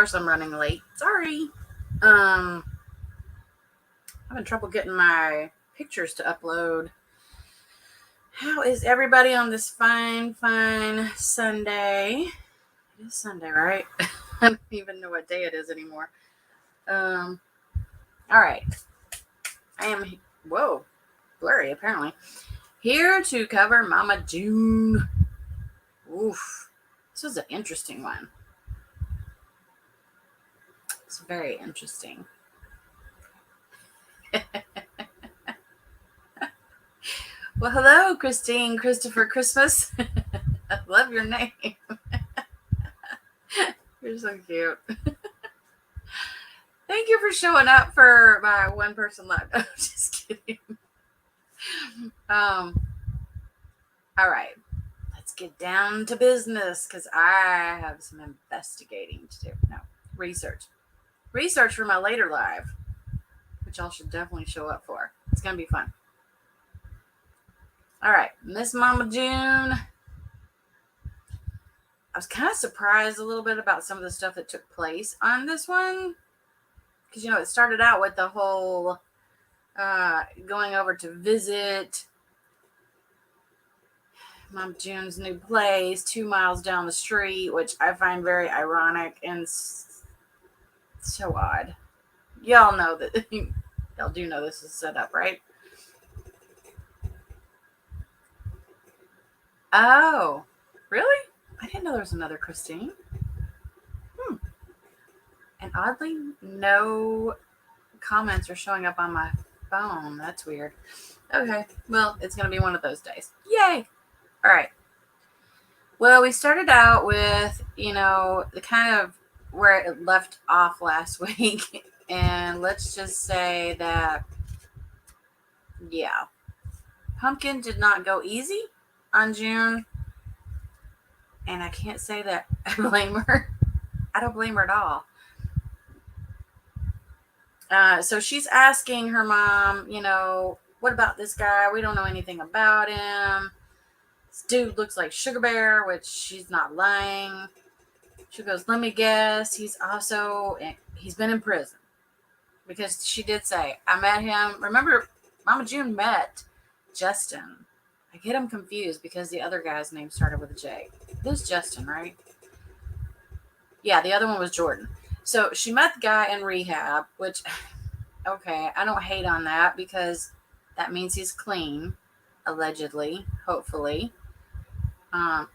course I'm running late. Sorry. I'm having trouble getting my pictures to upload. How is everybody on this fine Sunday? It is Sunday, right? I don't even know what day it is anymore. All right. I am, whoa, blurry apparently. Here to cover Mama June. Oof. This was an interesting one. It's very interesting. Well, hello, Christine Christopher Christmas. I love your name. You're so cute. Thank you for showing up for my one person live. I'm just kidding. All right. Let's get down to business because I have some investigating to do. No, research. Research for my later live, which y'all should definitely show up for. It's going to be fun. All right. Miss Mama June. I was kind of surprised a little bit about some of the stuff that took place on this one. Because, it started out with the whole going over to visit Mom June's new place 2 miles down the street, which I find very ironic and so odd. Y'all know that. Y'all do know this is set up, right? Oh, really? I didn't know there was another Christine. And oddly, no comments are showing up on my phone. That's weird. Okay, well, it's going to be one of those days. Yay! All right. Well, we started out with, the kind of where it left off last week. And let's just say that, yeah, Pumpkin did not go easy on June. And I can't say that I blame her. I don't blame her at all. So she's asking her mom, what about this guy? We don't know anything about him. This dude looks like Sugar Bear, which she's not lying. She goes, let me guess. He's been in prison. Because she did say, I met him. Remember, Mama June met Justin. I get him confused because the other guy's name started with a J. This is Justin, right? Yeah, the other one was Jordan. So she met the guy in rehab, which, okay, I don't hate on that because that means he's clean, allegedly, hopefully. I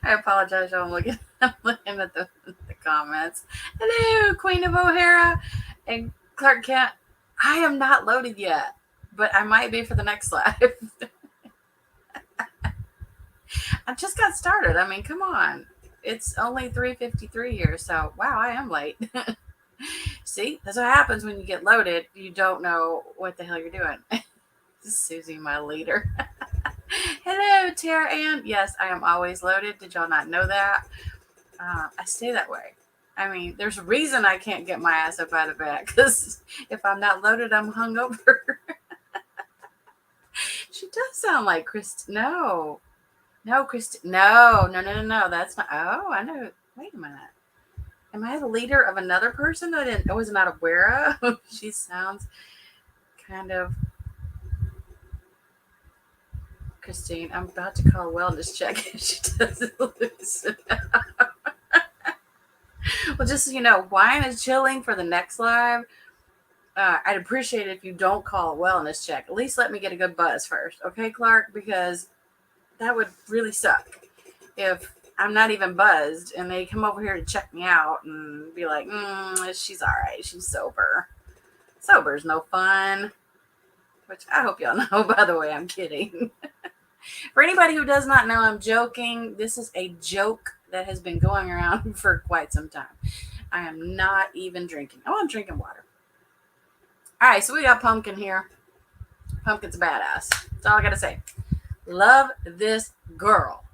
apologize, y'all. I'm looking at the comments. Hello, Queen of O'Hara and Clark Kent. I am not loaded yet, but I might be for the next live. I just got started. I mean, come on. It's only 3:53 here, so wow, I am late. See, that's what happens when you get loaded. You don't know what the hell you're doing. Susie, my leader. Hello, Tara Ann. Yes, I am always loaded. Did y'all not know that? I stay that way. I mean, there's a reason I can't get my ass up out of bed because if I'm not loaded, I'm hungover. She does sound like Christy. No, Christy. No. That's not. Oh, I know. Wait a minute. Am I the leader of another person that I was not aware of? She sounds kind of. Christine, I'm about to call a wellness check if she doesn't lose. Well, just wine is chilling for the next live. I'd appreciate it if you don't call a wellness check. At least let me get a good buzz first, okay, Clark? Because that would really suck if I'm not even buzzed and they come over here to check me out and be like, she's all right. She's sober. Sober's no fun. Which I hope y'all know, by the way, I'm kidding. For anybody who does not know, I'm joking. This is a joke that has been going around for quite some time. I am not even drinking. Oh, I'm drinking water. All right, so we got Pumpkin here. Pumpkin's a badass. That's all I got to say. Love this girl.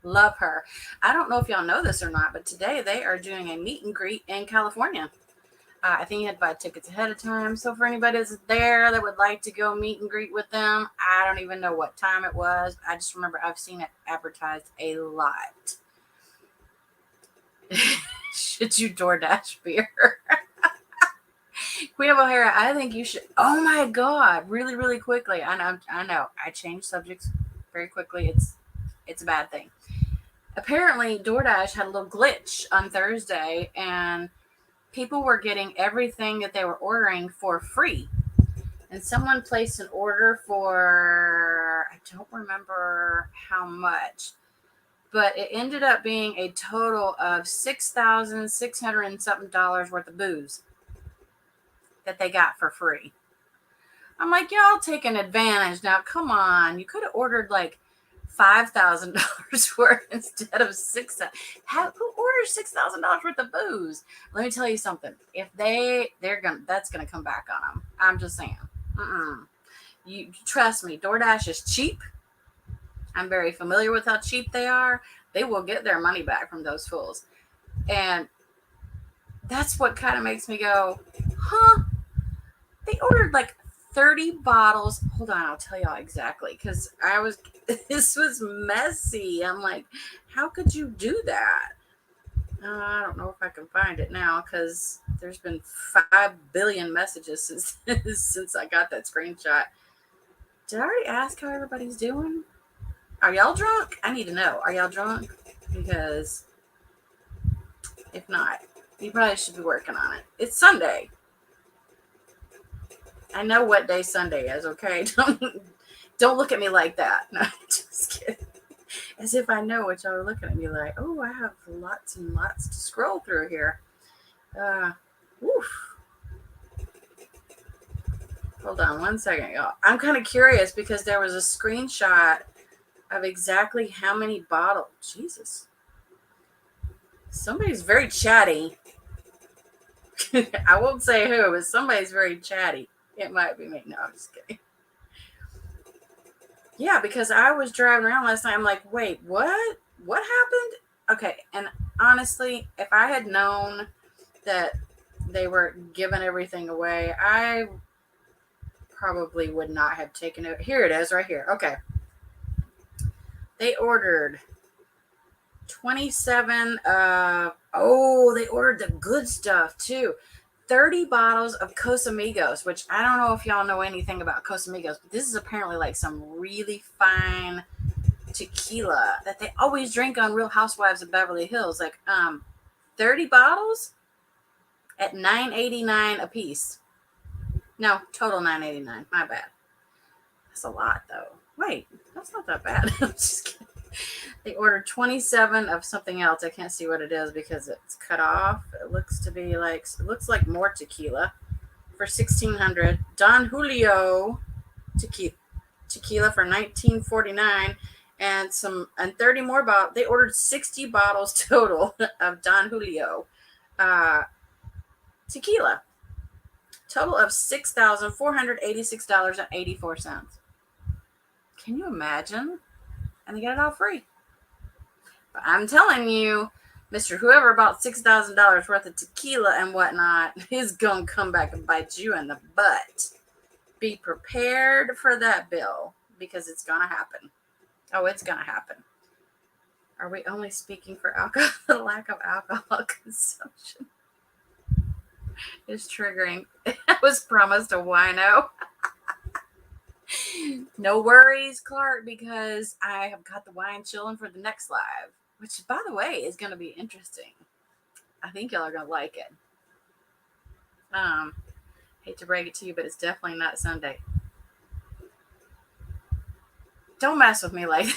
Love her. I don't know if y'all know this or not, but today they are doing a meet and greet in California. I think you had to buy tickets ahead of time. So for anybody that's there that would like to go meet and greet with them, I don't even know what time it was. I just remember I've seen it advertised a lot. Should you DoorDash beer? Queen of O'Hara, I think you should. Oh my God, really, really quickly. I know. I change subjects very quickly. It's a bad thing. Apparently, DoorDash had a little glitch on Thursday, and people were getting everything that they were ordering for free. And someone placed an order for, I don't remember how much, but it ended up being a total of $6,600 and something worth of booze that they got for free. I'm like, y'all taking advantage now. Come on, you could have ordered like $5,000 worth instead of who orders $6,000 worth of booze? Let me tell you something. If that's gonna come back on them. I'm just saying. You trust me. DoorDash is cheap. I'm very familiar with how cheap they are. They will get their money back from those fools, and that's what kind of makes me go, huh? They ordered like 30 bottles. Hold on, I'll tell y'all exactly, because this was messy. I'm like, how could you do that? I don't know if I can find it now, because there's been 5 billion messages since I got that screenshot. Did I already ask how everybody's doing? Are y'all drunk? I need to know. Are y'all drunk? Because if not, you probably should be working on it. It's Sunday. I know what day Sunday is, okay? Don't look at me like that. No, just kidding. As if I know what y'all are looking at me like. Oh, I have lots and lots to scroll through here. Oof. Hold on one second, y'all. I'm kind of curious because there was a screenshot of exactly how many bottles. Jesus. Somebody's very chatty. I won't say who, but somebody's very chatty. It might be me. No, I'm just kidding. Yeah, because I was driving around last night. I'm like, wait, what? What happened? Okay, and honestly, if I had known that they were giving everything away, I probably would not have taken it. Here it is, right here. Okay. They ordered 27 they ordered the good stuff too. 30 bottles of Casamigos, which I don't know if y'all know anything about Casamigos, but this is apparently like some really fine tequila that they always drink on Real Housewives of Beverly Hills. Like 30 bottles at $9.89 a piece. No, total $9.89. My bad. That's a lot though. Wait, that's not that bad. I'm just kidding. They ordered 27 of something else. I can't see what it is because it's cut off. It looks like more tequila for $1,600. Don Julio tequila for $19.49, and 30 more bottles. They ordered 60 bottles total of Don Julio tequila. Total of $6,486.84. Can you imagine? And they get it all free. But I'm telling you, Mr. Whoever bought $6,000 worth of tequila and whatnot is going to come back and bite you in the butt. Be prepared for that bill because it's going to happen. Oh, it's going to happen. Are we only speaking for alcohol? The lack of alcohol consumption is triggering. I was promised a wino. No worries, Clark, because I have got the wine chilling for the next live, which, by the way, is going to be interesting. I think y'all are going to like it. Hate to break it to you, but it's definitely not Sunday. Don't mess with me like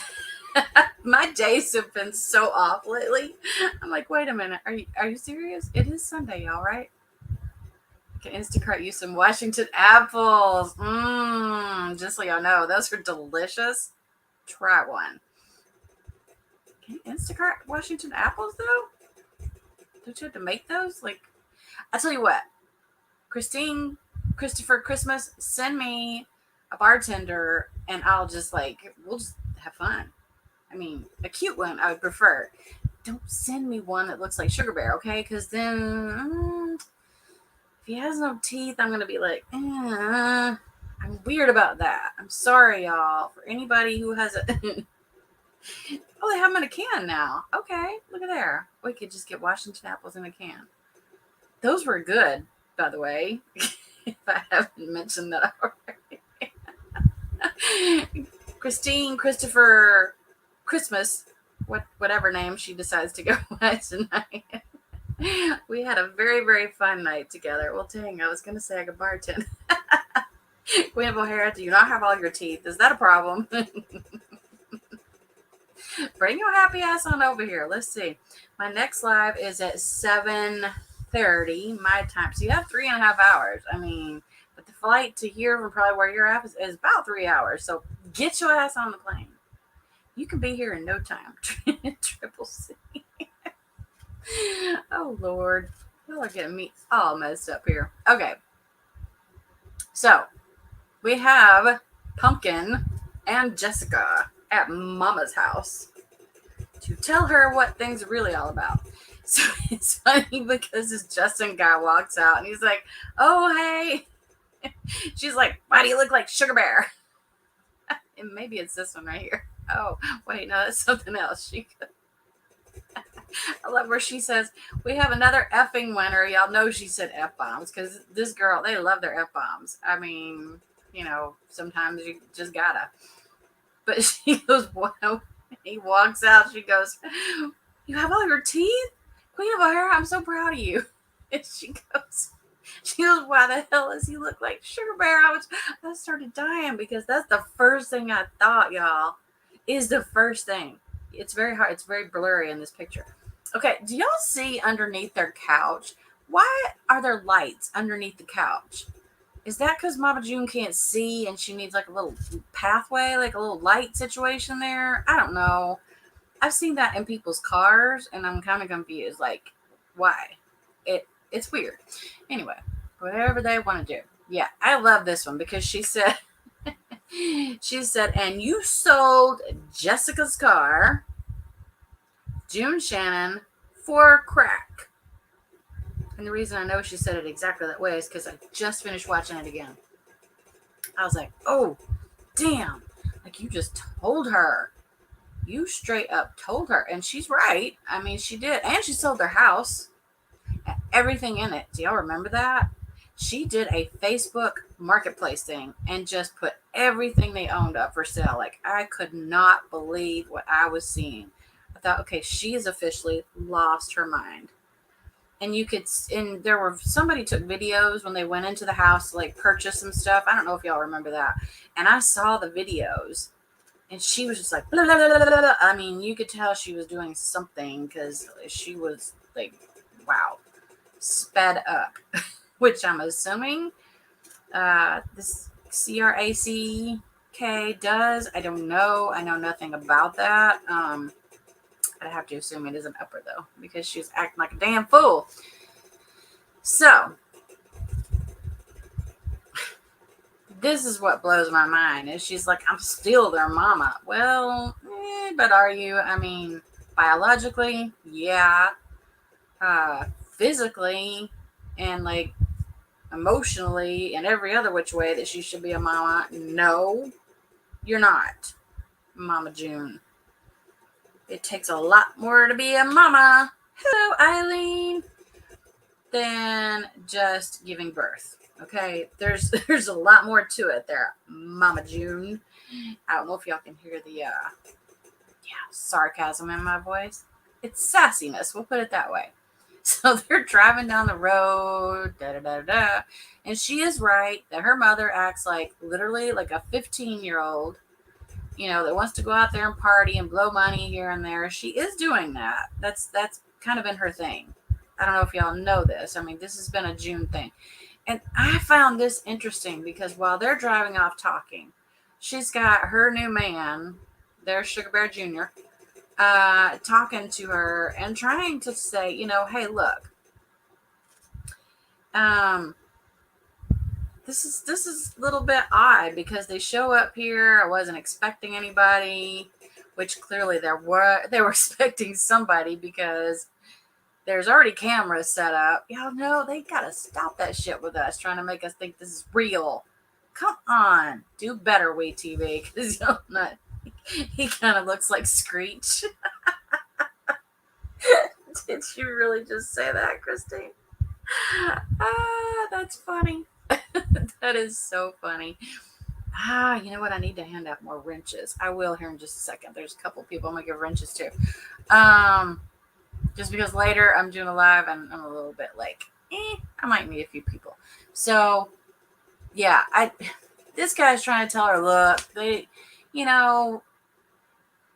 that. My days have been so off lately. I'm like, wait a minute. Are you serious? It is Sunday, y'all, right? Can Instacart use some Washington apples? Just so y'all know, those are delicious. Try one. Can Instacart Washington apples though? Don't you have to make those? Like, I tell you what, Christopher, Christmas, send me a bartender, and we'll just have fun. I mean, a cute one I would prefer. Don't send me one that looks like Sugar Bear, okay? Because then. If he has no teeth, I'm going to be like, I'm weird about that. I'm sorry, y'all. For anybody who has Oh, they have them in a can now. Okay, look at there. We could just get Washington apples in a can. Those were good, by the way. If I haven't mentioned that already. Christine, Christopher, Christmas, whatever name she decides to go by tonight. We had a very, very fun night together. Well, dang, I was going to say I could bartend. Queen of O'Hara, do you not have all your teeth? Is that a problem? Bring your happy ass on over here. Let's see. My next live is at 7:30 my time. So you have 3.5 hours. I mean, but the flight to here from probably where you're at is about 3 hours. So get your ass on the plane. You can be here in no time. Triple C. Oh, Lord. Y'all are getting me all messed up here. Okay. So we have Pumpkin and Jessica at Mama's house to tell her what things are really all about. So it's funny because this Justin guy walks out and he's like, oh, hey. She's like, why do you look like Sugar Bear? And maybe it's this one right here. Oh, wait, no, that's something else. I love where she says, we have another effing winner. Y'all know she said F-bombs because this girl, they love their F-bombs. I mean, sometimes you just gotta. But she goes, wow. He walks out. She goes, you have all your teeth? Queen of O'Hara, I'm so proud of you. And she goes, why the hell does he look like Sugar Bear? I started dying because that's the first thing I thought, y'all, is the first thing. It's very hard. It's very blurry in this picture. Okay, do y'all see underneath their couch? Why are there lights underneath the couch? Is that because Mama June can't see and she needs like a little pathway, like a little light situation there? I don't know. I've seen that in people's cars and I'm kind of confused. Like, why? It's weird. Anyway, whatever they want to do. Yeah, I love this one because she said, and you sold Jessica's car, June Shannon, for crack. And the reason I know she said it exactly that way is because I just finished watching it again. I was like, oh, damn. Like, you just told her. You straight up told her. And she's right. I mean, she did. And she sold their house. Everything in it. Do y'all remember that? She did a Facebook marketplace thing and just put everything they owned up for sale. Like, I could not believe what I was seeing. I thought, okay, she has officially lost her mind. And there were, somebody took videos when they went into the house to like purchase some stuff. I don't know if y'all remember that. And I saw the videos and she was just like, blah, blah, blah, blah, blah. I mean, you could tell she was doing something because she was like, wow, sped up, which I'm assuming this CRACK does. I don't know. I know nothing about that. I have to assume it is an upper though, because she's acting like a damn fool. So this is what blows my mind. Is she's like, I'm still their mama. Well, but are you? I mean, biologically, yeah. Physically, and like emotionally, and every other which way that she should be a mama. No, you're not, Mama June. It takes a lot more to be a mama. Hello, Eileen. Than just giving birth. Okay, there's a lot more to it there, Mama June. I don't know if y'all can hear the sarcasm in my voice. It's sassiness. We'll put it that way. So they're driving down the road, and she is right that her mother acts like literally like a 15-year-old. That wants to go out there and party and blow money here and there. She is doing that. That's kind of been her thing. I don't know if y'all know this. I mean, this has been a June thing. And I found this interesting because while they're driving off talking, she's got her new man, their Sugar Bear Jr., talking to her and trying to say, hey, look, this is a little bit odd because they show up here. I wasn't expecting anybody, which clearly they were expecting somebody because there's already cameras set up. Y'all know they gotta stop that shit with us, trying to make us think this is real. Come on, do better, WeTV, because y'all not. He kind of looks like Screech. Did you really just say that, Christine? That's funny. That is so funny. You know what? I need to hand out more wrenches. I will here in just a second. There's a couple people I'm gonna give wrenches to. Um, just because later I'm doing a live and I'm a little bit like, I might need a few people. So yeah, this guy's trying to tell her, look, you know,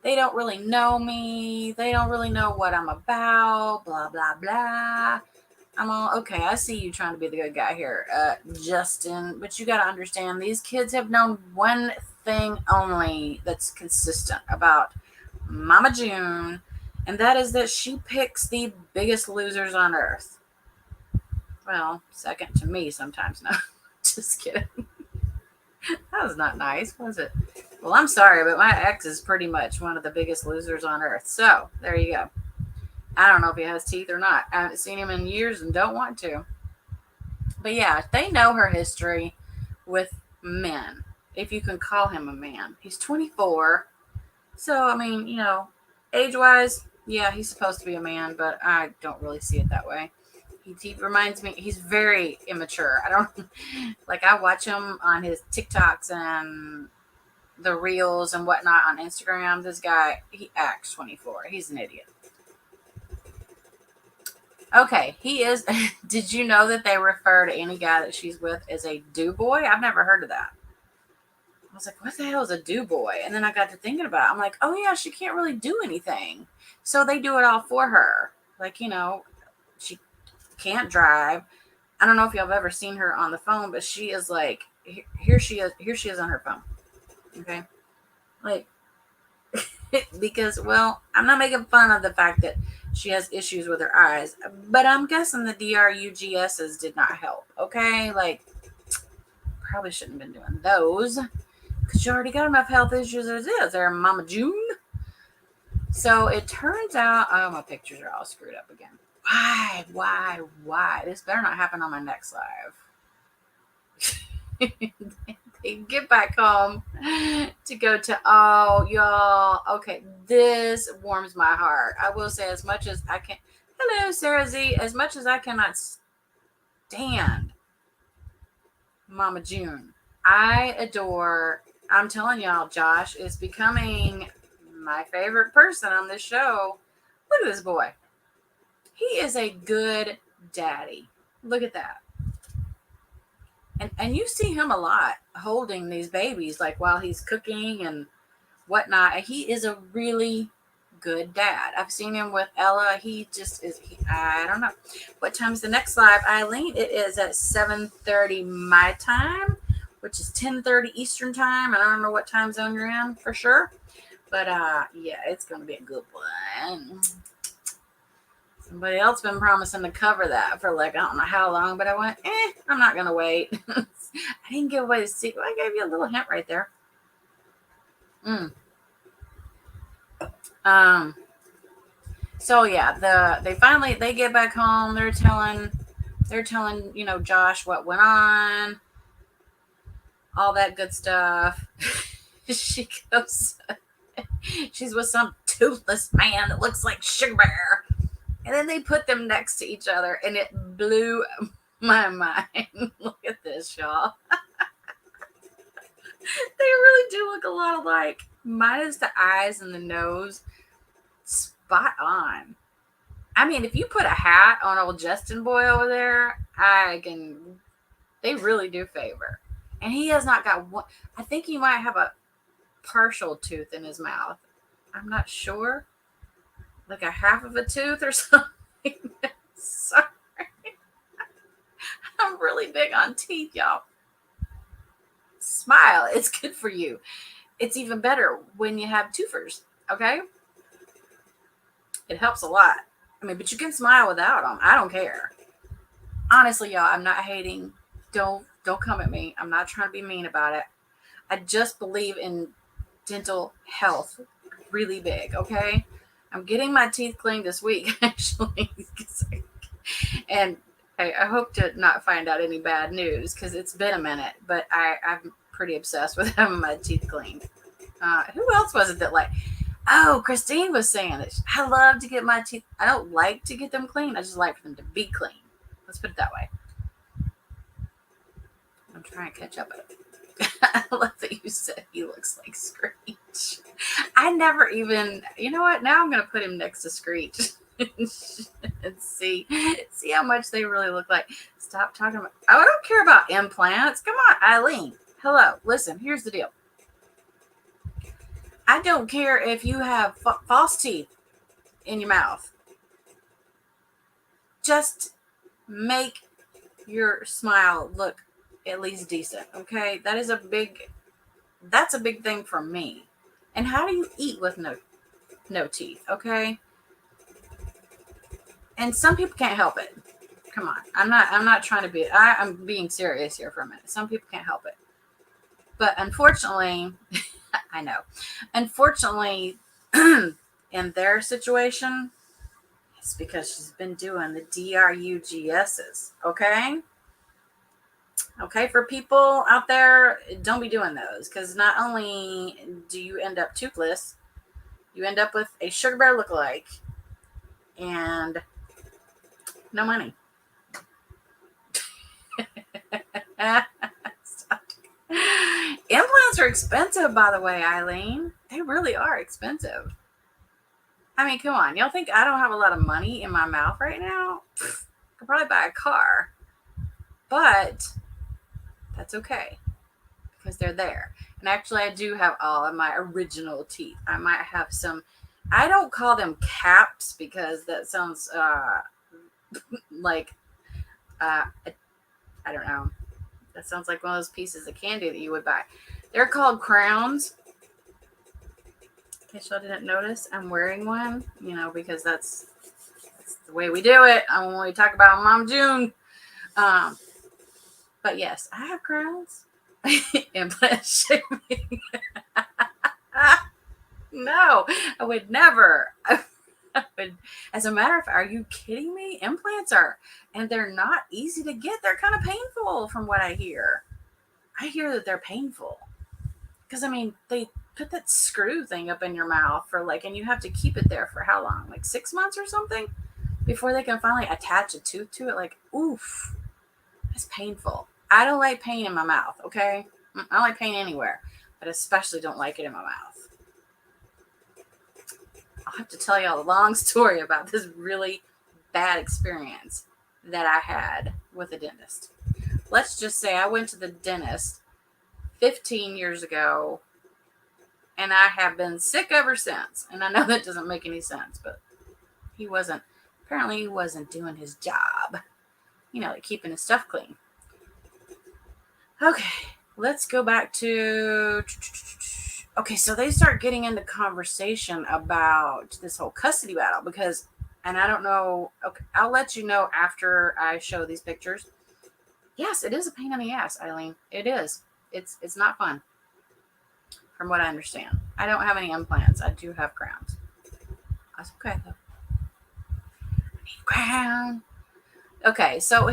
they don't really know me. They don't really know what I'm about. Blah blah blah. I'm all okay. I see you trying to be the good guy here, Justin. But you got to understand, these kids have known one thing only that's consistent about Mama June, and that is that she picks the biggest losers on earth. Well, second to me sometimes. No, just kidding. That was not nice, was it? Well, I'm sorry, but my ex is pretty much one of the biggest losers on earth. So there you go. I don't know if he has teeth or not. I haven't seen him in years and don't want to. But yeah, they know her history with men, if you can call him a man. He's 24. So, I mean, age wise, yeah, he's supposed to be a man, but I don't really see it that way. He reminds me, he's very immature. I don't, like, I watch him on his TikToks and the reels and whatnot on Instagram. This guy, he acts 24. He's an idiot. Okay, he is. Did you know that they refer to any guy that she's with as a do boy? I've never heard of that. I was like, what the hell is a do boy? And then I got to thinking about it. I'm like, oh yeah, she can't really do anything. So they do it all for her. Like, she can't drive. I don't know if y'all have ever seen her on the phone, but she is like, here she is on her phone. Okay. Like, because, well, I'm not making fun of the fact that she has issues with her eyes, but I'm guessing the DRUGSs did not help. Okay. Like, probably shouldn't have been doing those because you already got enough health issues as is there, Mama June. So it turns out, oh, my pictures are all screwed up again. Why? This better not happen on my next live. They get back home to go to, oh, y'all. Okay, this warms my heart. I will say, as much as I can. Hello, Sarah Z. As much as I cannot stand Mama June, I adore. I'm telling y'all, Josh is becoming my favorite person on this show. Look at this boy. He is a good daddy. Look at that. And you see him a lot holding these babies, like while he's cooking and whatnot. He is a really good dad. I've seen him with Ella. He just is. I don't know. What time's the next live, Eileen? It is at 7:30 my time, which is 10:30 Eastern time. And I don't know what time zone you're in for sure. But yeah, it's going to be a good one. Somebody else been promising to cover that for like, I don't know how long, but I went, I'm not going to wait. I didn't give away the secret. I gave you a little hint right there. So yeah, they get back home. They're telling, Josh what went on, all that good stuff. She goes, she's with some toothless man that looks like Sugar Bear. And then they put them next to each other, and it blew my mind. Look at this, y'all. They really do look a lot alike, minus the eyes and the nose. Spot on. I mean, if you put a hat on old Justin boy over there, they really do favor. And he has not got one. I think he might have a partial tooth in his mouth. I'm not sure. Like a half of a tooth or something. Sorry. I'm really big on teeth, y'all. Smile. It's good for you. It's even better when you have twofers, okay? It helps a lot. I mean, but you can smile without them. I don't care. Honestly, y'all, I'm not hating. Don't come at me. I'm not trying to be mean about it. I just believe in dental health really big, okay? I'm getting my teeth cleaned this week, actually. And I hope to not find out any bad news because it's been a minute, but I'm pretty obsessed with having my teeth cleaned. Who else was it that like? Oh, Christine was saying that I love to get my teeth. I don't like to get them clean. I just like for them to be clean. Let's put it that way. I'm trying to catch up. I love that you said he looks like Screech. I never even. You know what? Now I'm gonna put him next to Screech and see how much they really look like. Stop talking about. I don't care about implants. Come on, Eileen. Hello. Listen. Here's the deal. I don't care if you have false teeth in your mouth. Just make your smile look at least decent. Okay, that's a big thing for me. And how do you eat with no teeth? Okay, and some people can't help it. Come on, I'm not trying to be. I'm being serious here for a minute. Some people can't help it, but unfortunately, I know. Unfortunately, in their situation, it's because she's been doing the DRUGSs. Okay, for people out there, don't be doing those, because not only do you end up toothless, you end up with a sugar bear lookalike and no money. Implants are expensive, by the way, Eileen. They really are expensive. I mean, come on. Y'all think I don't have a lot of money in my mouth right now? I could probably buy a car. But that's okay, because they're there. And actually, I do have all of my original teeth. I might have some. I don't call them caps because that sounds like I don't know. That sounds like one of those pieces of candy that you would buy. They're called crowns. In case y'all didn't notice, I'm wearing one. Because that's the way we do it. When we talk about Mom June. But yes, I have crowns. Implant shaming. No, I would never. As a matter of fact, are you kidding me? Implants are, and they're not easy to get. They're kind of painful from what I hear. I hear that they're painful. Because, I mean, they put that screw thing up in your mouth and you have to keep it there for how long? Like 6 months or something? Before they can finally attach a tooth to it. Like, oof. That's painful. I don't like pain in my mouth, okay? I don't like pain anywhere. But especially don't like it in my mouth. I'll have to tell y'all a long story about this really bad experience that I had with a dentist. Let's just say I went to the dentist 15 years ago, and I have been sick ever since. And I know that doesn't make any sense, but apparently he wasn't doing his job, like keeping his stuff clean. Okay, let's go back to... Okay, so they start getting into conversation about this whole custody battle because, and I don't know, okay, I'll let you know after I show these pictures. Yes, it is a pain in the ass, Eileen. It is. It's not fun, from what I understand. I don't have any implants. I do have crowns. That's okay, though. I need a crown. Okay, so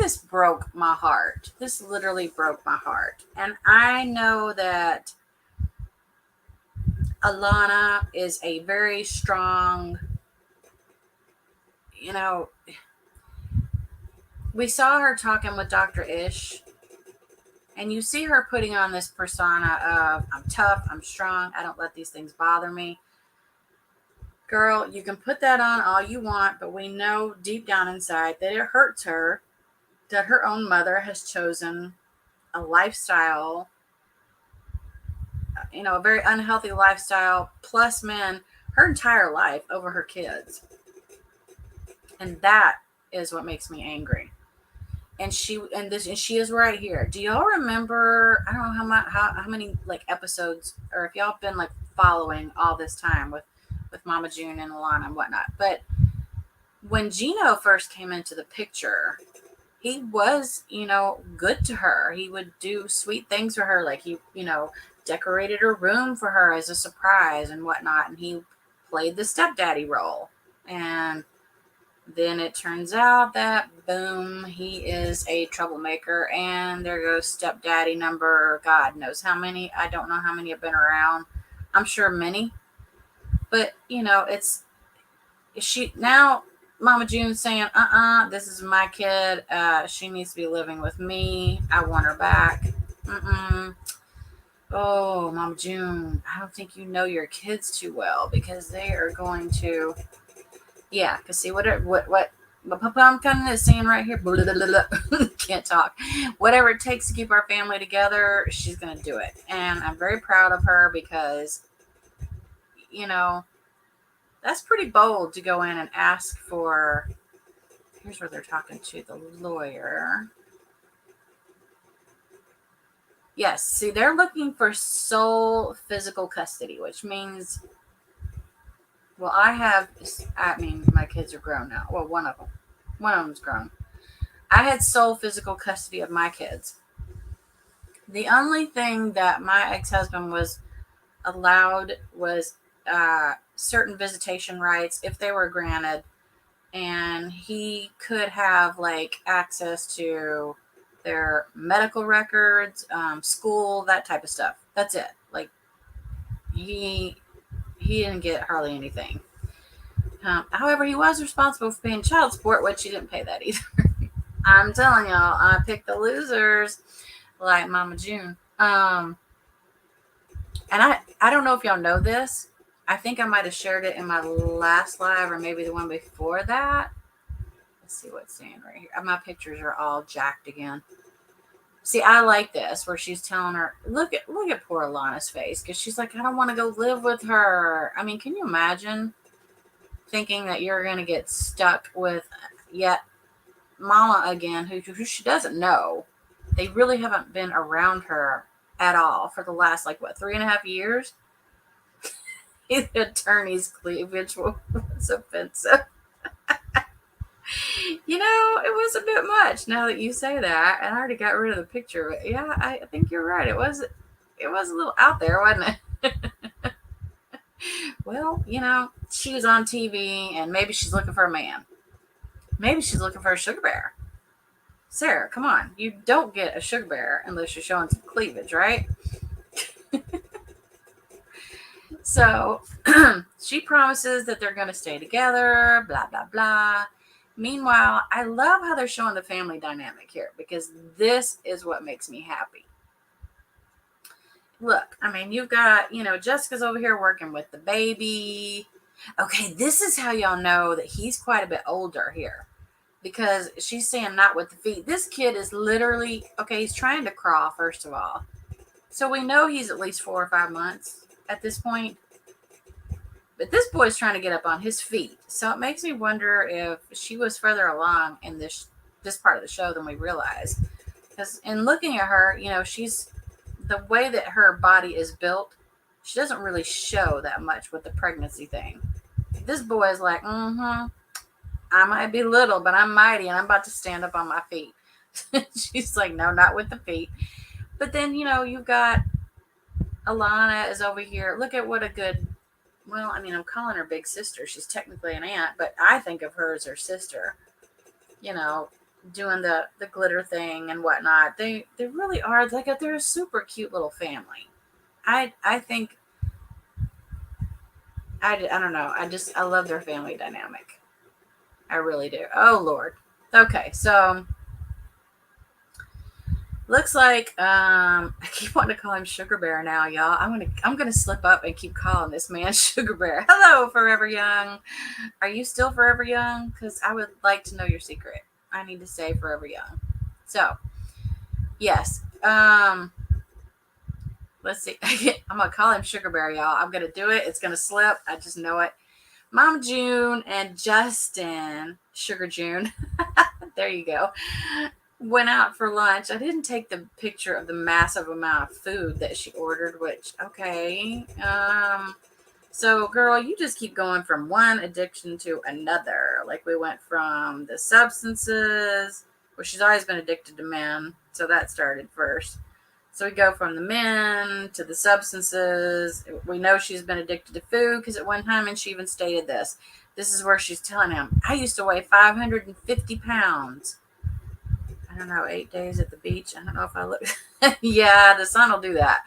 this broke my heart. This literally broke my heart. And I know that Alana is a very strong, we saw her talking with Dr. Ish, and you see her putting on this persona of, I'm tough, I'm strong, I don't let these things bother me. Girl, you can put that on all you want, but we know deep down inside that it hurts her, that her own mother has chosen a lifestyle, a very unhealthy lifestyle, plus men, her entire life over her kids. And that is what makes me angry. And she is right here. Do y'all remember? I don't know how many like episodes, or if y'all been like following all this time with Mama June and Alana and whatnot. But when Gino first came into the picture, he was, good to her. He would do sweet things for her, like he, decorated her room for her as a surprise and whatnot. And he played the stepdaddy role. And Then it turns out that, boom, he is a troublemaker. And there goes stepdaddy number, God knows how many. I don't know how many have been around. I'm sure many. But, it's she now. Mama June's saying, this is my kid. She needs to be living with me. I want her back. Mm-mm. Oh, Mama June, I don't think you know your kids too well, because they are going to, yeah, because see what Pumpkin is saying right here, blah, blah, blah, blah. Can't talk. Whatever it takes to keep our family together, she's going to do it. And I'm very proud of her, because, that's pretty bold to go in and ask for. Here's where they're talking to the lawyer. Yes, see, they're looking for sole physical custody, which means, well, my kids are grown now. Well, one of them's grown. I had sole physical custody of my kids. The only thing that my ex-husband was allowed was certain visitation rights, if they were granted, and he could have like access to their medical records, school, that type of stuff. That's it. Like, he didn't get hardly anything. However, he was responsible for paying child support, which he didn't pay that either. I'm telling y'all, I picked the losers, like Mama June. And I don't know if y'all know this. I think I might have shared it in my last live, or maybe the one before that. Let's see what's saying right here. My pictures are all jacked again. See, I like this, where she's telling her, look at poor Alana's face, because she's like, I don't want to go live with her. I mean, can you imagine thinking that you're going to get stuck with yet Mama again, who she doesn't know? They really haven't been around her at all for the last, 3.5 years? The attorney's cleavage was offensive. It was a bit much, now that you say that, and I already got rid of the picture. But yeah, I think you're right. It was a little out there, wasn't it? Well, she was on TV, and maybe she's looking for a man. Maybe she's looking for a sugar bear. Sarah, come on. You don't get a sugar bear unless you're showing some cleavage, right? So she promises that they're going to stay together, blah, blah, blah. Meanwhile, I love how they're showing the family dynamic here, because this is what makes me happy. Look, I mean, you've got, Jessica's over here working with the baby. Okay, this is how y'all know that he's quite a bit older here, because she's saying not with the feet. This kid is literally, okay, he's trying to crawl, first of all. So we know he's at least 4 or 5 months at this point. But this boy's trying to get up on his feet. So it makes me wonder if she was further along in this part of the show than we realize. Because in looking at her, she's, the way that her body is built, she doesn't really show that much with the pregnancy thing. This boy is like, I might be little, but I'm mighty, and I'm about to stand up on my feet. She's like, no, not with the feet. But then, you've got Alana is over here. Look at what a good, well, I mean, I'm calling her big sister. She's technically an aunt, but I think of her as her sister. Doing the glitter thing and whatnot. They really are they're a super cute little family. I think, I don't know. I love their family dynamic. I really do. Oh Lord. Okay, so looks like I keep wanting to call him Sugar Bear now, y'all. I'm gonna slip up and keep calling this man Sugar Bear. Hello, Forever Young. Are you still forever young? Because I would like to know your secret. I need to stay forever young. So, yes. Let's see. I'm gonna call him Sugar Bear, y'all. I'm gonna do it. It's gonna slip. I just know it. Mom June and Justin, Sugar June. There you go. Went out for lunch. I didn't take the picture of the massive amount of food that she ordered, which, okay. So girl, you just keep going from one addiction to another. Like, we went from the substances, well, she's always been addicted to men, so that started first. So we go from the men to the substances. We know she's been addicted to food, because at one time, and she even stated this This is where she's telling him, I used to weigh 550 pounds. I don't know, 8 days at the beach. I don't know if I look. Yeah, the sun will do that.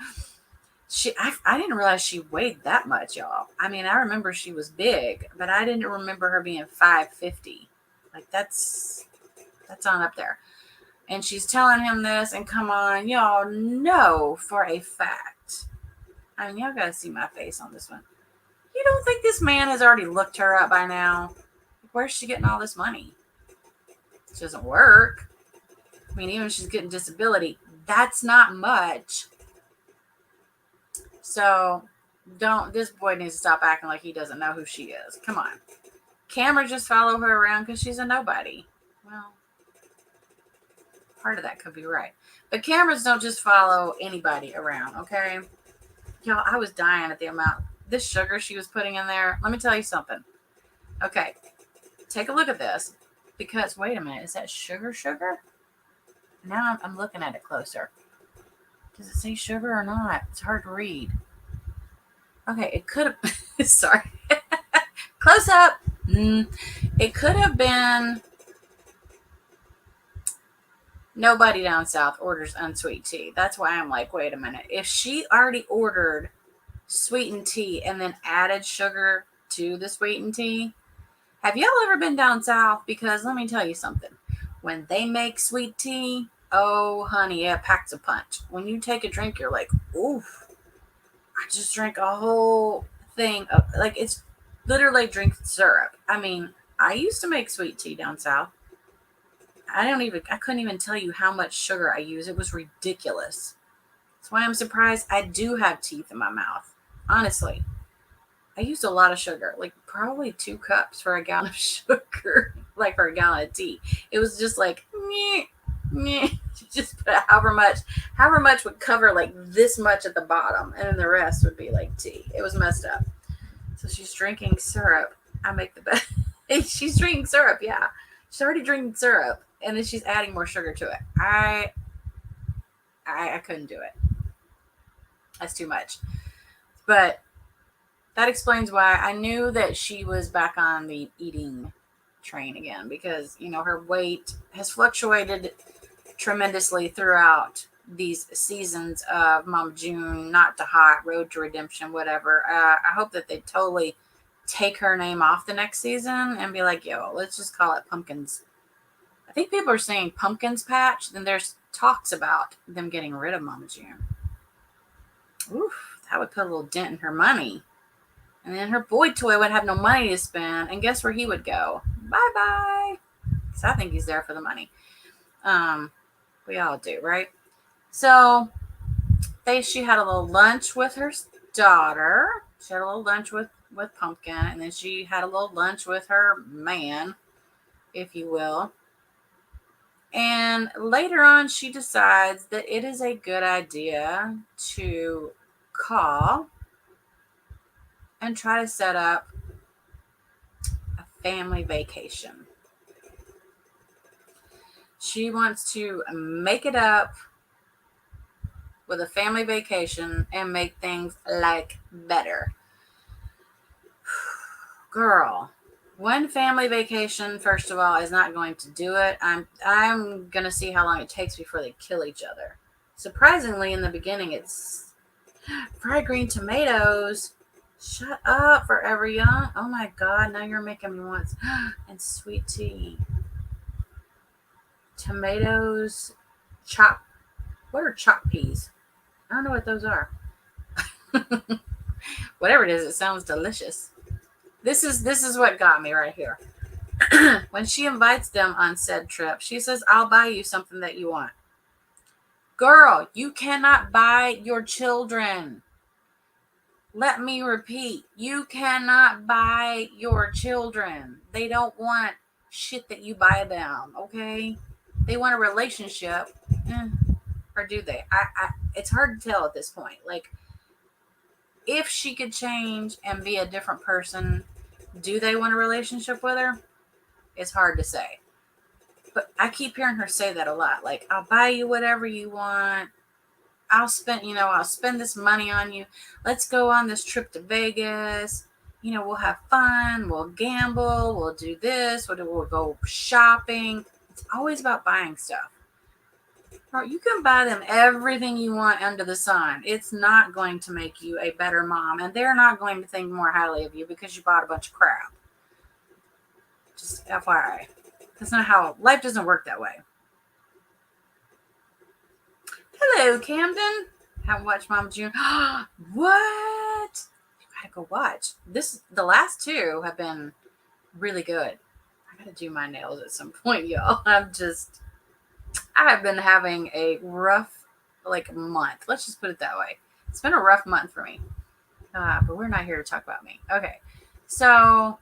I didn't realize she weighed that much, y'all. I mean, I remember she was big, but I didn't remember her being 550. Like that's on up there. And she's telling him this, and come on, y'all know for a fact. I mean, y'all gotta see my face on this one. You don't think this man has already looked her up by now? Where's she getting all this money? She doesn't work. I mean, even if she's getting disability, that's not much. So this boy needs to stop acting like he doesn't know who she is. Come on. Cameron just follow her around because she's a nobody. Well, part of that could be right. But cameras don't just follow anybody around, okay? Y'all, I was dying at the amount. This sugar she was putting in there. Let me tell you something. Okay, take a look at this. Because, wait a minute, is that sugar? Now I'm looking at it closer. Does it say sugar or not? It's hard to read. Okay, it could have... Sorry. Close up. It could have been... Nobody down south orders unsweet tea. That's why I'm like, wait a minute. If she already ordered sweetened tea and then added sugar to the sweetened tea, have y'all ever been down south? Because let me tell you something. When they make sweet tea, oh, honey, it packs a punch. When you take a drink, you're like, oof, I just drank a whole thing of, like, it's literally drinking syrup. I mean, I used to make sweet tea down south. I couldn't even tell you how much sugar I use. It was ridiculous. That's why I'm surprised I do have teeth in my mouth. Honestly, I used a lot of sugar, like probably 2 cups for a gallon of sugar, like for a gallon of tea. It was just like, meh, meh. Just put however much would cover like this much at the bottom, and then the rest would be like tea. It was messed up. So she's drinking syrup. I make the best. She's drinking syrup, yeah. She's already drinking syrup, and then she's adding more sugar to it. I couldn't do it. That's too much. But that explains why I knew that she was back on the eating train again, because, her weight has fluctuated tremendously throughout these seasons of Mama June, Not to Hot, Road to Redemption, whatever. I hope that they totally take her name off the next season and be like, yo, let's just call it Pumpkins. I think people are saying Pumpkins Patch. Then there's talks about them getting rid of Mama June. Oof, that would put a little dent in her money. And then her boy toy would have no money to spend. And guess where he would go? Bye-bye. So I think he's there for the money. We all do, right? So she had a little lunch with her daughter. She had a little lunch with Pumpkin. And then she had a little lunch with her man, if you will. And later on, she decides that it is a good idea to call and try to set up a family vacation. She wants to make it up with a family vacation and make things like better. Girl, one family vacation, first of all, is not going to do it. I'm going to see how long it takes before they kill each other. Surprisingly, in the beginning, it's fried green tomatoes. Shut up, Forever Young. Oh my God, now you're making me want. And sweet tea. Tomatoes, chopped. What are chopped peas? I don't know what those are. Whatever it is, it sounds delicious. This is what got me right here. When she invites them on said trip, she says, I'll buy you something that you want. Girl, you cannot buy your children. Let me repeat, you cannot buy your children. They don't want shit that you buy them, okay? They want a relationship. Or do they? It's hard to tell at this point. Like, if she could change and be a different person, do they want a relationship with her? It's hard to say. But I keep hearing her say that a lot. Like, I'll buy you whatever you want. I'll spend this money on you. Let's go on this trip to Vegas. we'll have fun, we'll gamble, we'll do this, we'll go shopping. It's always about buying stuff. You can buy them everything you want under the sun. It's not going to make you a better mom, and they're not going to think more highly of you because you bought a bunch of crap. Just FYI. That's not how life doesn't work that way. Hello, Camden. Haven't watched Mama June. What? You gotta go watch. The last two have been really good. I gotta do my nails at some point, y'all. I have been having a rough month. Let's just put it that way. It's been a rough month for me. But we're not here to talk about me. Okay. So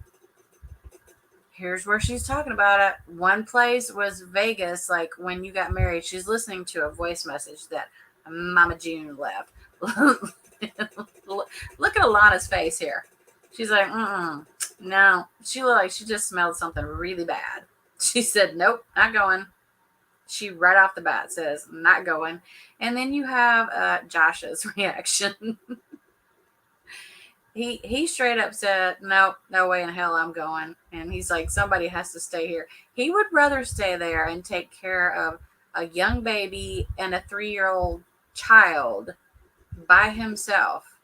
here's where she's talking about it. One place was Vegas, like when you got married. She's listening to a voice message that Mama June left. Look at Alana's face here. She's like, no. She looked like she just smelled something really bad. She said, nope, not going. She right off the bat says, not going. And then you have Josh's reaction. He straight up said, no way in hell I'm going. And he's like, somebody has to stay here. He would rather stay there and take care of a young baby and a 3-year-old child by himself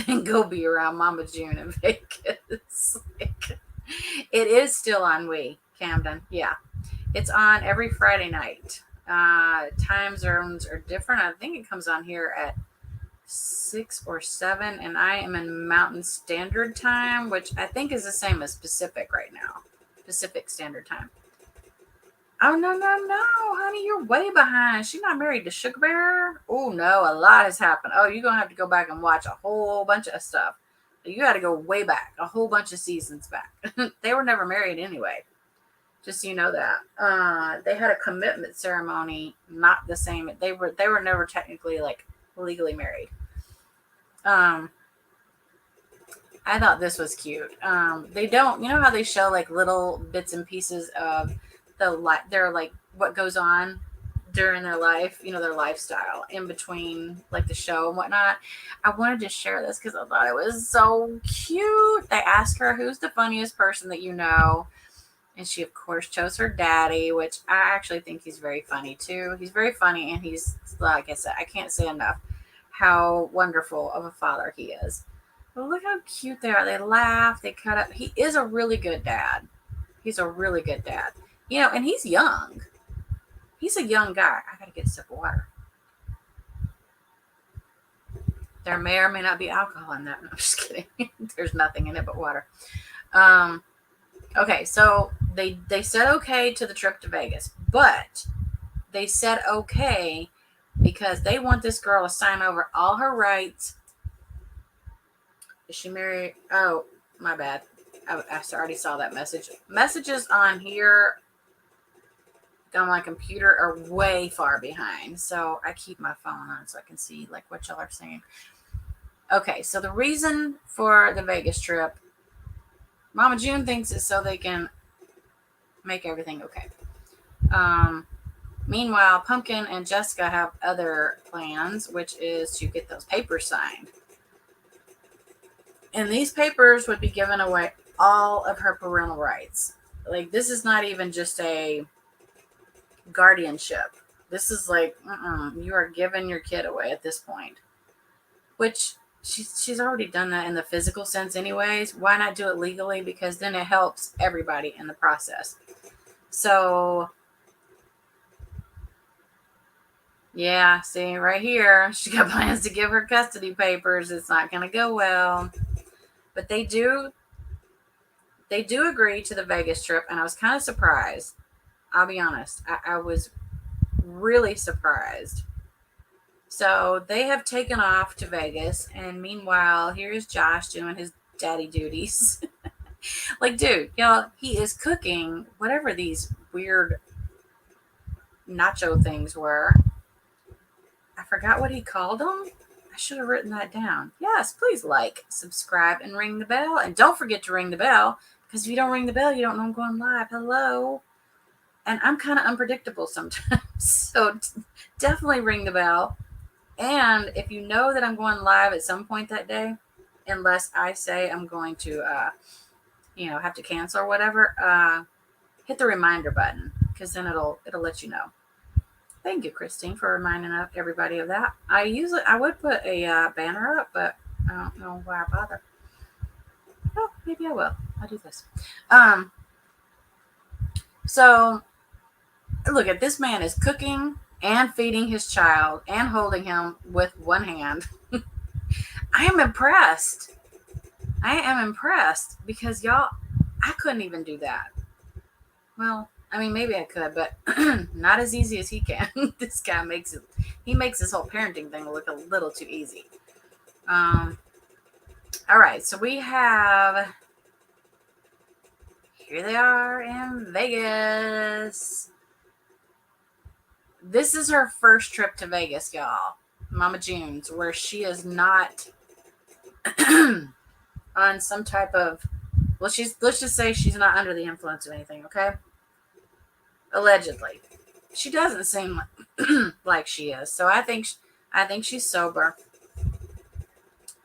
than go be around Mama June in Vegas. It is still on Camden. Yeah. It's on every Friday night. Time zones are different. I think it comes on here at 6 or 7, and I am in Mountain Standard Time, which I think is the same as Pacific right now. Pacific Standard Time. Oh, no, honey, you're way behind. She's not married to Sugar Bear. Oh, no, a lot has happened. Oh, you're going to have to go back and watch a whole bunch of stuff. You got to go way back, a whole bunch of seasons back. They were never married anyway. Just so you know that. They had a commitment ceremony, not the same. They were never technically legally married. I thought this was cute. They don't, how they show little bits and pieces of their what goes on during their life, their lifestyle in between the show and whatnot. I wanted to share this because I thought it was so cute. They asked her, who's the funniest person that you know? And she, of course, chose her daddy, which I actually think he's very funny, too. He's very funny, and he's, like I said, I can't say enough how wonderful of a father he is. But look how cute they are. They laugh. They cut up. He is a really good dad. He's a really good dad. And he's young. He's a young guy. I got to get a sip of water. There may or may not be alcohol in that. No, I'm just kidding. There's nothing in it but water. Okay, so they said okay to the trip to Vegas, but they said okay because they want this girl to sign over all her rights. Is she married? Oh, my bad. I already saw that message. Messages on here on my computer are way far behind, so I keep my phone on so I can see what y'all are saying. Okay, so the reason for the Vegas trip, Mama June thinks it's so they can make everything okay. Meanwhile, Pumpkin and Jessica have other plans, which is to get those papers signed. And these papers would be giving away all of her parental rights. This is not even just a guardianship. This is you are giving your kid away at this point. Which she's already done that in the physical sense anyways. Why not do it legally? Because then it helps everybody in the process. So yeah, see right here, she got plans to give her custody papers. It's not going to go well. But they do agree to the Vegas trip, and I was kind of surprised. I'll be honest. I was really surprised. So they have taken off to Vegas, and meanwhile, here's Josh doing his daddy duties. Dude, y'all, he is cooking whatever these weird nacho things were. I forgot what he called them. I should have written that down. Yes, please subscribe, and ring the bell. And don't forget to ring the bell, because if you don't ring the bell, you don't know I'm going live. Hello. And I'm kind of unpredictable sometimes. So definitely ring the bell. And if you know that I'm going live at some point that day, unless I say I'm going to, have to cancel or whatever. Hit the reminder button because then it'll let you know. Thank you, Christine, for reminding everybody of that. I would put a banner up, but I don't know why I bother. Oh, maybe I will. I'll do this. So look at this man is cooking and feeding his child and holding him with one hand. I am impressed. I am impressed because y'all, I couldn't even do that. Well, I mean, maybe I could, but not as easy as he can. This guy he makes this whole parenting thing look a little too easy. All right, so we have, here they are in Vegas. This is her first trip to Vegas, y'all. Mama June's, where she is not on some type of, let's just say she's not under the influence of anything, okay? Allegedly. She doesn't seem like she is. So I think she's sober.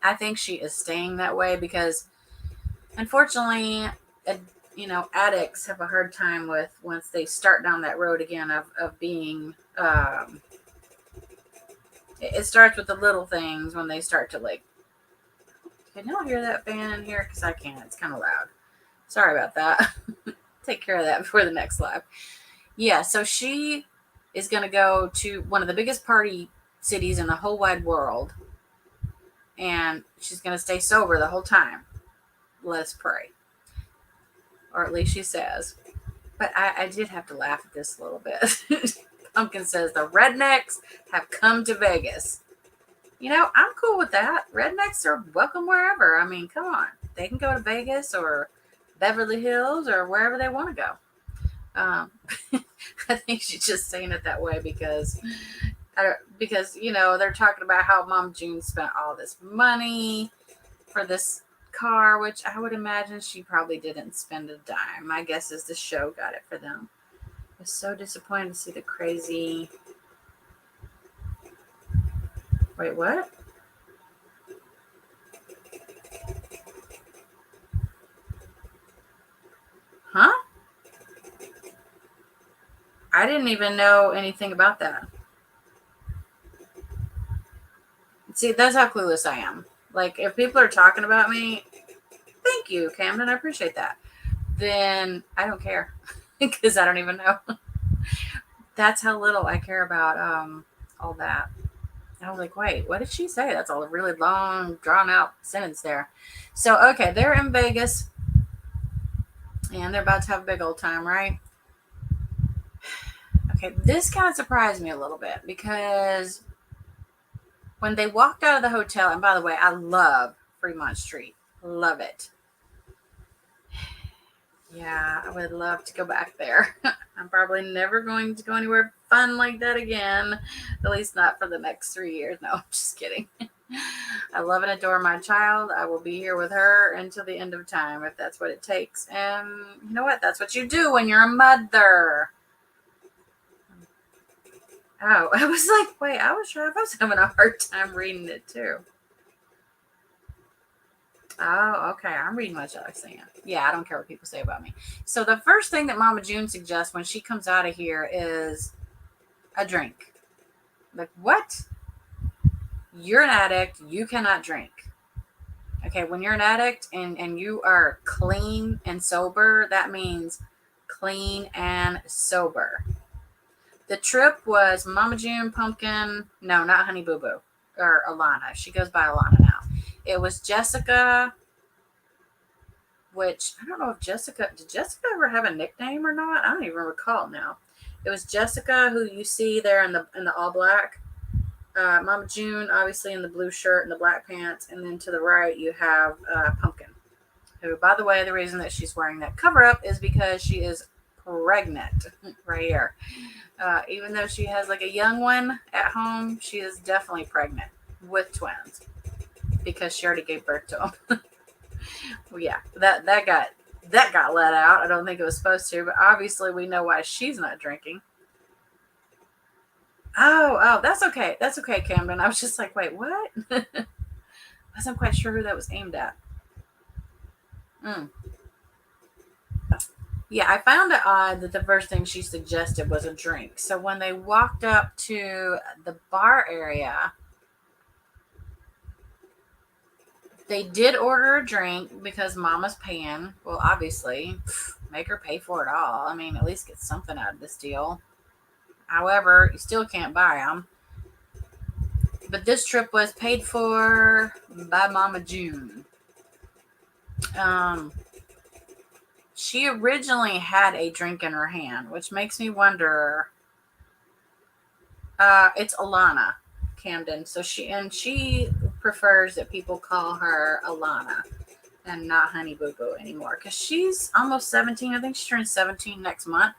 I think she is staying that way because, unfortunately, addicts have a hard time with once they start down that road again of being. It starts with the little things when they start to like. Can y'all hear that fan in here? Because I can't. It's kind of loud. Sorry about that. Take care of that before the next live. Yeah, so she is going to go to one of the biggest party cities in the whole wide world. And she's going to stay sober the whole time. Let's pray. Or at least she says. But I did have to laugh at this a little bit. Pumpkin says the rednecks have come to Vegas. I'm cool with that. Rednecks are welcome wherever. I mean, come on. They can go to Vegas or Beverly Hills or wherever they want to go. I think she's just saying it that way because they're talking about how Mom June spent all this money for this car, which I would imagine she probably didn't spend a dime. My guess is the show got it for them. I was so disappointed to see the crazy. Wait, what? Huh? I didn't even know anything about that. See, that's how clueless I am. Like, if people are talking about me, thank you, Camden, I appreciate that. Then I don't care because I don't even know. That's how little I care about all that. I was like, wait, what did she say? That's a really long, drawn out sentence there. So, okay, they're in Vegas and they're about to have a big old time, right? Okay, this kind of surprised me a little bit because when they walked out of the hotel, and by the way, I love Fremont Street. Love it. Yeah, I would love to go back there. I'm probably never going to go anywhere fun like that again. At least not for the next 3 years. No, I'm just kidding. I love and adore my child. I will be here with her until the end of time if that's what it takes. And you know what? That's what you do when you're a mother. Oh, I was like, wait, I was having a hard time reading it too. Oh, okay. I'm reading what y'all are saying. Yeah, I don't care what people say about me. So the first thing that Mama June suggests when she comes out of here is a drink. Like, what? You're an addict. You cannot drink. Okay, when you're an addict and you are clean and sober, that means clean and sober. The trip was Mama June, Pumpkin, no, not Honey Boo Boo, or Alana. She goes by Alana now. It was Jessica, which I don't know if did Jessica ever have a nickname or not? I don't even recall now. It was Jessica, who you see there in the all black. Mama June, obviously in the blue shirt and the black pants, and then to the right you have Pumpkin, who, by the way, the reason that she's wearing that cover up is because she is pregnant right here. Even though she has like a young one at home, she is definitely pregnant with twins because she already gave birth to them. Well, yeah, that got let out. I don't think it was supposed to, but obviously we know why she's not drinking. Oh, that's okay. That's okay, Camden. I was just like, wait, what? wasn't quite sure who that was aimed at. Mm. Yeah, I found it odd that the first thing she suggested was a drink. So when they walked up to the bar area, they did order a drink because Mama's paying. Well, obviously, make her pay for it all. I mean, at least get something out of this deal. However, you still can't buy them. But this trip was paid for by Mama June. Um, she originally had a drink in her hand, which makes me wonder. It's Alana Camden. So she prefers that people call her Alana and not Honey Boo Boo anymore because she's almost 17. I think she turns 17 next month.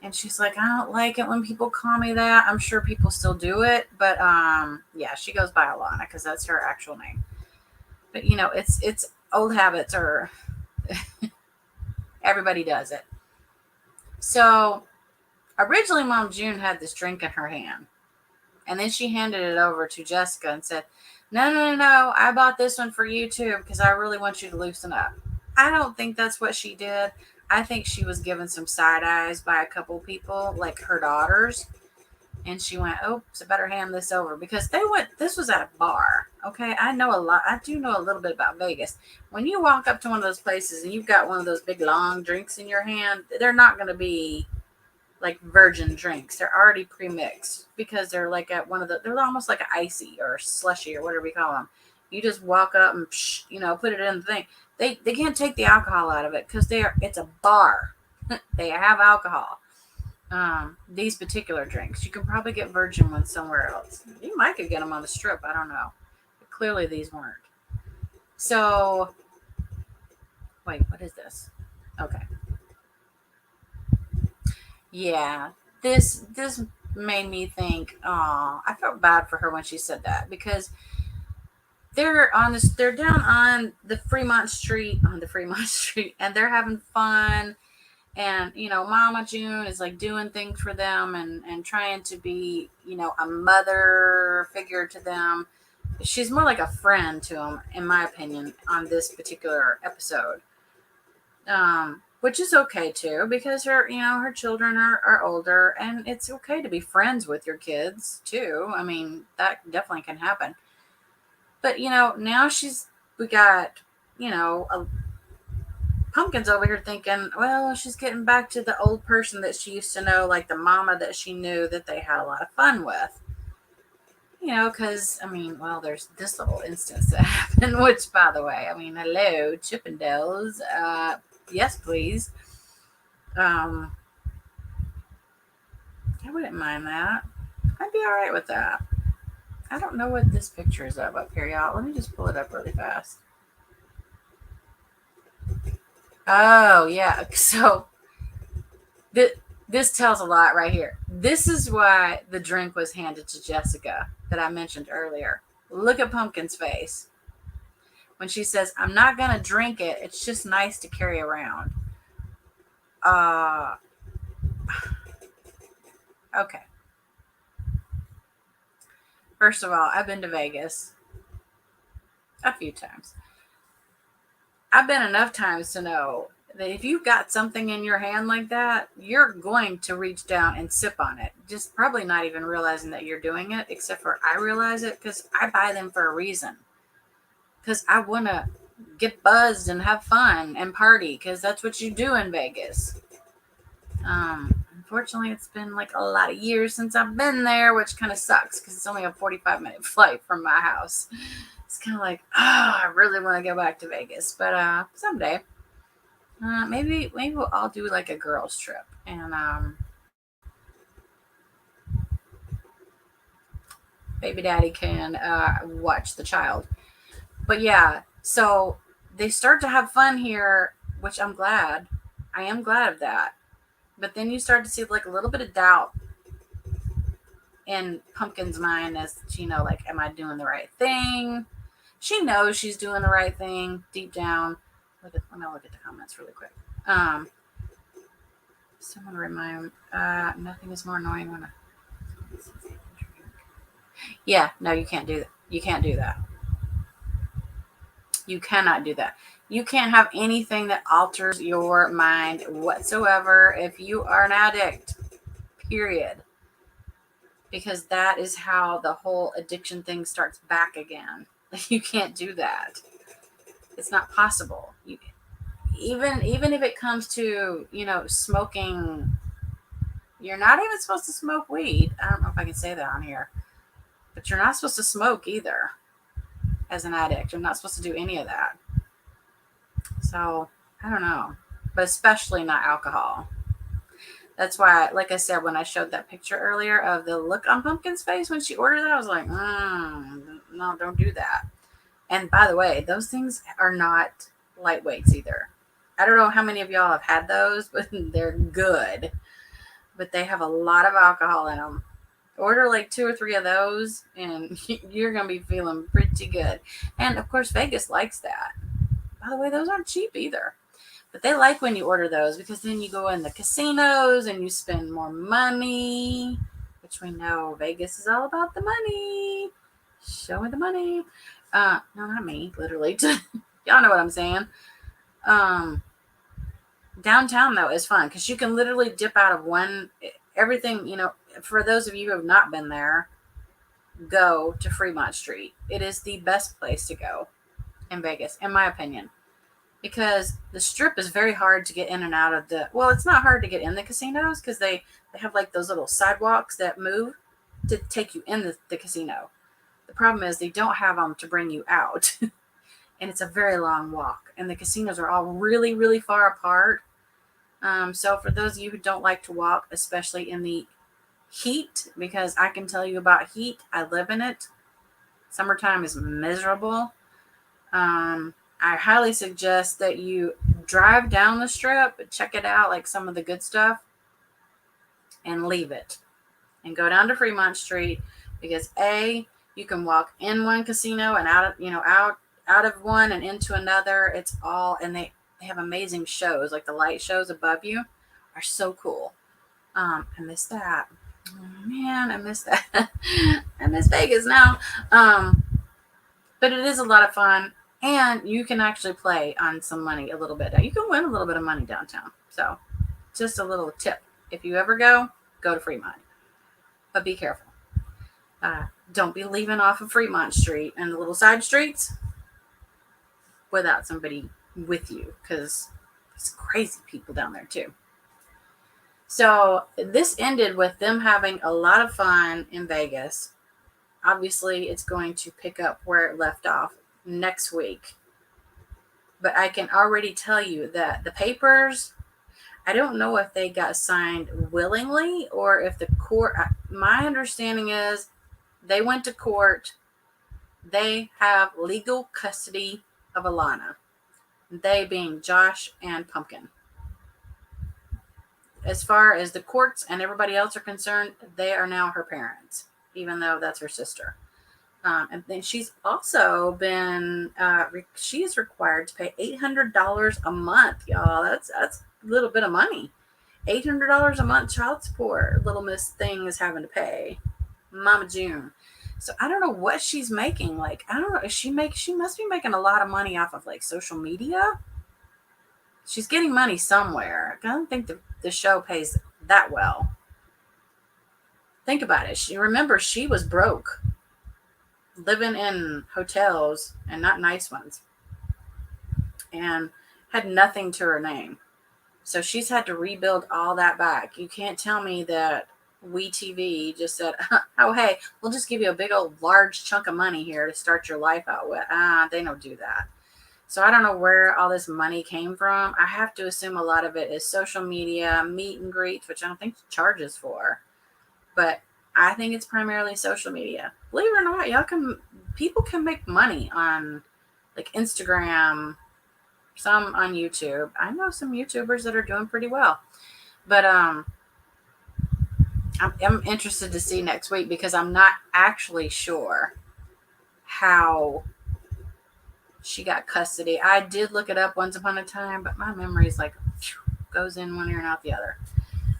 And she's like, I don't like it when people call me that. I'm sure people still do it, but yeah, she goes by Alana because that's her actual name. But it's old habits, or everybody does it. So originally, Mom June had this drink in her hand, and then she handed it over to Jessica and said, "No, no, no, no! I bought this one for you too because I really want you to loosen up." I don't think that's what she did. I think she was given some side eyes by a couple people, like her daughters. And she went, "Oh, so better hand this over," because this was at a bar. Okay. I know a lot. I do know a little bit about Vegas. When you walk up to one of those places and you've got one of those big long drinks in your hand, they're not going to be like virgin drinks. They're already pre-mixed because they're like at they're almost like an icy or slushy or whatever we call them. You just walk up and, put it in the thing. They can't take the alcohol out of it because it's a bar. They have alcohol. These particular drinks. You can probably get virgin ones somewhere else. You might could get them on the strip. I don't know. But clearly these weren't. So, wait, what is this? Okay. Yeah. This made me think, oh, I felt bad for her when she said that because they're down on the Fremont Street and they're having fun. And Mama June is like doing things for them and trying to be a mother figure to them. She's more like a friend to them, in my opinion, on this particular episode. Which is okay too, because her children are older, and it's okay to be friends with your kids too. I mean, that definitely can happen. But now we got a Pumpkin's over here thinking, well, she's getting back to the old person that she used to know, like the mama that she knew that they had a lot of fun with. Because, I mean, well, there's this little instance that happened, which, by the way, I mean, hello, Chippendales. Yes, please. I wouldn't mind that. I'd be all right with that. I don't know what this picture is of up here, y'all. Let me just pull it up really fast. Oh, yeah. So this tells a lot right here. This is why the drink was handed to Jessica that I mentioned earlier. Look at Pumpkin's face. When she says, "I'm not going to drink it. It's just nice to carry around." Okay. First of all, I've been to Vegas a few times. I've been enough times to know that if you've got something in your hand like that, you're going to reach down and sip on it. Just probably not even realizing that you're doing it, except for I realize it because I buy them for a reason. Because I want to get buzzed and have fun and party because that's what you do in Vegas. Unfortunately, it's been like a lot of years since I've been there, which kind of sucks because it's only a 45-minute flight from my house. It's kind of like, oh, I really want to go back to Vegas, but someday, maybe we'll all do like a girls trip, and baby daddy can watch the child. But yeah, so they start to have fun here, which I'm glad. I am glad of that. But then you start to see like a little bit of doubt in Pumpkin's mind as like, am I doing the right thing? She knows she's doing the right thing deep down. Let me look at the comments really quick. Someone remind nothing is more annoying when yeah, no, you can't do that. You can't do that. You cannot do that. You can't have anything that alters your mind whatsoever if you are an addict, period. Because that is how the whole addiction thing starts back again. You can't do that. It's not possible. Even if it comes to, smoking, you're not even supposed to smoke weed. I don't know if I can say that on here. But you're not supposed to smoke either as an addict. You're not supposed to do any of that. So, I don't know. But especially not alcohol. That's why, like I said, when I showed that picture earlier of the look on Pumpkin's face when she ordered it, I was like, no, don't do that. And by the way, those things are not lightweights either. I don't know how many of y'all have had those, but they're good. But they have a lot of alcohol in them. Order like 2 or 3 of those, and you're going to be feeling pretty good. And of course, Vegas likes that. By the way, those aren't cheap either. But they like when you order those because then you go in the casinos and you spend more money, which we know Vegas is all about the money. Show me the money. No, not me, literally. Y'all know what I'm saying. Downtown, though, is fun because you can literally dip out of everything, for those of you who have not been there, go to Fremont Street. It is the best place to go in Vegas, in my opinion. Because the Strip is very hard to get in and out of it's not hard to get in the casinos because they have like those little sidewalks that move to take you in the casino. The problem is they don't have them to bring you out. And it's a very long walk. And the casinos are all really, really far apart. So for those of you who don't like to walk, especially in the heat, because I can tell you about heat, I live in it. Summertime is miserable. I highly suggest that you drive down the Strip, check it out, like some of the good stuff, and leave it. And go down to Fremont Street because you can walk in one casino and out of one and into another. And they have amazing shows, like the light shows above you are so cool. I miss that. Oh, man, I miss that. I miss Vegas now. But it is a lot of fun. And you can actually play on some money a little bit. You can win a little bit of money downtown. So just a little tip. If you ever go to Fremont. But be careful. Don't be leaving off of Fremont Street and the little side streets without somebody with you. Because there's crazy people down there too. So this ended with them having a lot of fun in Vegas. Obviously, it's going to pick up where it left off next week. But I can already tell you that the papers, I don't know if they got signed willingly or if the court, my understanding is they went to court. They have legal custody of Alana. They being Josh and Pumpkin. As far as the courts and everybody else are concerned, they are now her parents, even though that's her sister. And then she's also been, she is required to pay $800 a month, y'all. That's a little bit of money. $800 a month child support. Little Miss Thing is having to pay. Mama June. So I don't know what she's making. Like, I don't know. She must be making a lot of money off of like social media. She's getting money somewhere. I don't think the show pays that well. Think about it. Remember, she was broke. Living in hotels and not nice ones. And had nothing to her name. So she's had to rebuild all that back. You can't tell me that WeTV just said, oh, hey, we'll just give you a big old large chunk of money here to start your life out with. They don't do that. So I don't know where all this money came from. I have to assume a lot of it is social media, meet and greets, which I don't think she charges for. But I think it's primarily social media. Believe it or not, people can make money on like Instagram, some on YouTube. I know some YouTubers that are doing pretty well. But I'm interested to see next week because I'm not actually sure how she got custody. I did look it up once upon a time, but my memory is like goes in one ear and out the other.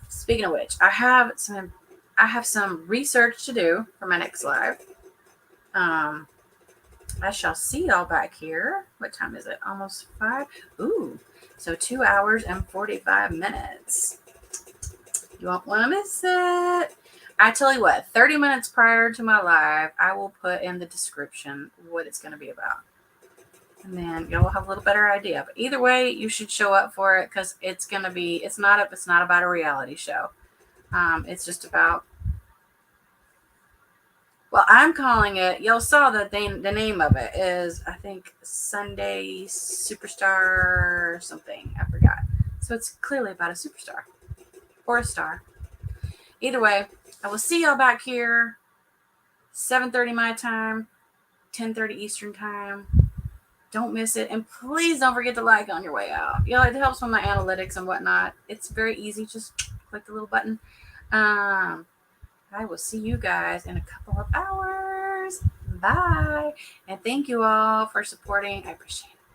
Speaking of which, I have some research to do for my next live. I shall see y'all back here. What time is it? Almost 5? Ooh, so 2 hours and 45 minutes. You won't want to miss it. I tell you what, 30 minutes prior to my live, I will put in the description what it's going to be about. And then you'll have a little better idea. But either way, you should show up for it because it's going to be, it's not about a reality show. It's just about, well, I'm calling it, y'all saw that the name of it is, I think, Sunday Superstar something. I forgot. So it's clearly about a superstar or a star. Either way, I will see y'all back here 7:30 my time, 10:30 Eastern time. Don't miss it. And please don't forget to like on your way out. It helps with my analytics and whatnot. It's very easy. Just click the little button. I will see you guys in a couple of hours. Bye. And thank you all for supporting. I appreciate it.